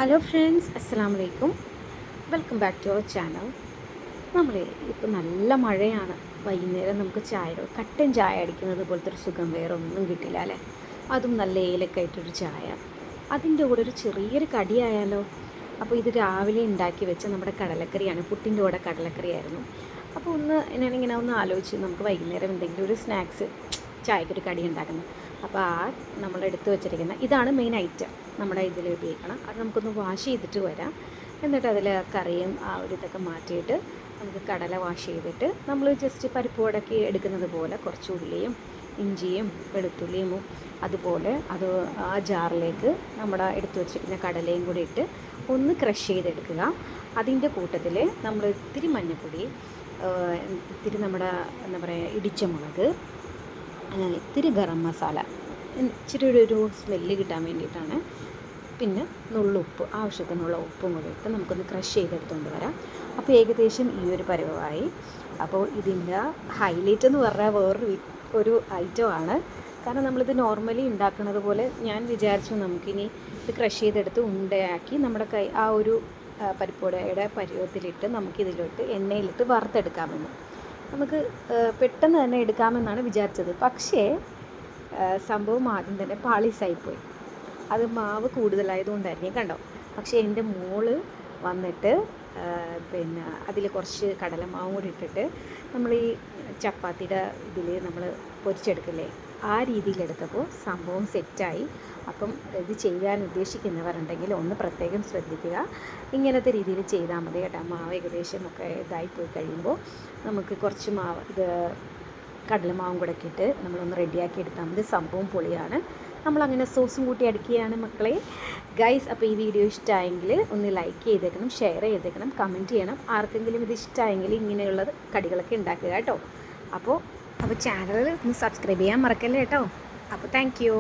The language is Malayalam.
ഹലോ ഫ്രണ്ട്സ്, അസ്സലാമു അലൈക്കും. Welcome back to our channel. നമ്മൾ ഇപ്പോൾ നല്ല മഴയാണ്. വൈകുന്നേരം നമുക്ക് കട്ടൻ ചായ അടിക്കുന്നത് പോലത്തെ ഒരു സുഖം വേറെ ഒന്നും കിട്ടില്ല അല്ലേ? അതും നല്ല ഏലക്ക ഇട്ടൊരു ചായ, അതിൻ്റെ കൂടെ ഒരു ചെറിയൊരു കടിയായാലോ? അപ്പോൾ ഇത് രാവിലെ ഉണ്ടാക്കി വെച്ച നമ്മുടെ കടലക്കറിയാണ്. പുട്ടിൻ്റെ കൂടെ കടലക്കറിയായിരുന്നു. അപ്പോൾ ഞാനിങ്ങനെ ഒന്ന് ആലോചിച്ച് നമുക്ക് വൈകുന്നേരം എന്തെങ്കിലും ഒരു സ്നാക്സ്, ചായക്കൊരു കടി ഉണ്ടാക്കുന്നത്. അപ്പോൾ നമ്മൾ എടുത്തു വെച്ചിരിക്കുന്ന ഇതാണ് മെയിൻ ഐറ്റം നമ്മുടെ ഇതിൽ ഉപയോഗിക്കണം. അത് നമുക്കൊന്ന് വാഷ് ചെയ്തിട്ട് വരാം. എന്നിട്ട് അതിൽ കറിയും ആ ഒരു ഇതൊക്കെ മാറ്റിയിട്ട് നമുക്ക് കടല വാഷ് ചെയ്തിട്ട് നമ്മൾ ജസ്റ്റ് പരിപ്പ് വടക്കി എടുക്കുന്നത് പോലെ കുറച്ച് ഉള്ളിയും ഇഞ്ചിയും വെളുത്തുള്ളിയും അതുപോലെ ആ ജാറിലേക്ക് നമ്മുടെ എടുത്തു വെച്ചിരിക്കുന്ന കടലയും കൂടി ഇട്ട് ഒന്ന് ക്രഷ് ചെയ്തെടുക്കുക. അതിൻ്റെ കൂട്ടത്തിൽ നമ്മൾ ഇത്തിരി മഞ്ഞൾപ്പൊടി, ഇത്തിരി നമ്മുടെ എന്താ പറയുക ഇടിച്ച മുളക്, ഇത്തിരി ഗരം മസാല, ഇച്ചിരി ഒരു സ്മെല്ല് കിട്ടാൻ വേണ്ടിയിട്ടാണ്. പിന്നെ നുള്ളുപ്പ്, ആവശ്യത്തിനുള്ള ഉപ്പും കൂടി ഇട്ട് നമുക്കൊന്ന് ക്രഷ് ചെയ്തെടുത്തുകൊണ്ട് വരാം. അപ്പോൾ ഏകദേശം ഈ ഒരു പരുവമായി. അപ്പോൾ ഇതിൻ്റെ ഹൈലൈറ്റ് എന്ന് പറഞ്ഞാൽ ഒരു ഐറ്റമാണ്. കാരണം നമ്മളിത് നോർമലി ഉണ്ടാക്കുന്നത് പോലെ ഞാൻ വിചാരിച്ചു നമുക്കിനി ഇത് ക്രഷ് ചെയ്തെടുത്ത് ഉണ്ടയാക്കി നമ്മുടെ ആ ഒരു പരിപ്പുവടയുടെ പരുവത്തിലിട്ട് നമുക്കിതിലോട്ട് എണ്ണയിലിട്ട് വറുത്തെടുക്കാമെന്ന്. നമുക്ക് പെട്ടെന്ന് തന്നെ എടുക്കാമെന്നാണ് വിചാരിച്ചത്. പക്ഷേ സംഭവം ആദ്യം തന്നെ പാളീസായിപ്പോയി. അത് മാവ് കൂടുതലായതുകൊണ്ടായിരിക്കും, കണ്ടോ. പക്ഷേ എൻ്റെ മോള് വന്നിട്ട് പിന്നെ അതിൽ കുറച്ച് കടലമാവും കൂടി ഇട്ടിട്ട് നമ്മൾ ഈ ചപ്പാത്തിയുടെ ഇതിൽ നമ്മൾ പൊരിച്ചെടുക്കില്ലേ, ആ രീതിയിലെടുത്തപ്പോൾ സംഭവം സെറ്റായി. അപ്പം ഇത് ചെയ്യാൻ ഉദ്ദേശിക്കുന്നവരുണ്ടെങ്കിൽ ഒന്ന് പ്രത്യേകം ശ്രദ്ധിക്കുക. ഇങ്ങനത്തെ രീതിയിൽ ചെയ്താൽ മതി കേട്ടോ. മാവ് ഏകദേശം ഒക്കെ ഇതായിപ്പോയി കഴിയുമ്പോൾ നമുക്ക് കുറച്ച് കടലമാവും കൂടെ ഇട്ട് നമ്മളൊന്ന് റെഡിയാക്കി എടുത്താൽ മതി. സംഭവം പൊളിയാണ്. നമ്മളങ്ങനെ സോസും കൂട്ടി അടിക്കുകയാണ് മക്കളെ. ഗൈസ്, അപ്പോൾ ഈ വീഡിയോ ഇഷ്ടമായെങ്കിൽ ഒന്ന് ലൈക്ക് ചെയ്തേക്കണം, ഷെയർ ചെയ്തേക്കണം, കമൻറ്റ് ചെയ്യണം. ആർക്കെങ്കിലും ഇത് ഇഷ്ടമായെങ്കിൽ ഇങ്ങനെയുള്ള കടികളൊക്കെ ഉണ്ടാക്കുക കേട്ടോ. അപ്പോൾ ചാനൽ ഒന്ന് സബ്സ്ക്രൈബ് ചെയ്യാൻ മറക്കല്ലേ കേട്ടോ. അപ്പോൾ താങ്ക് യു.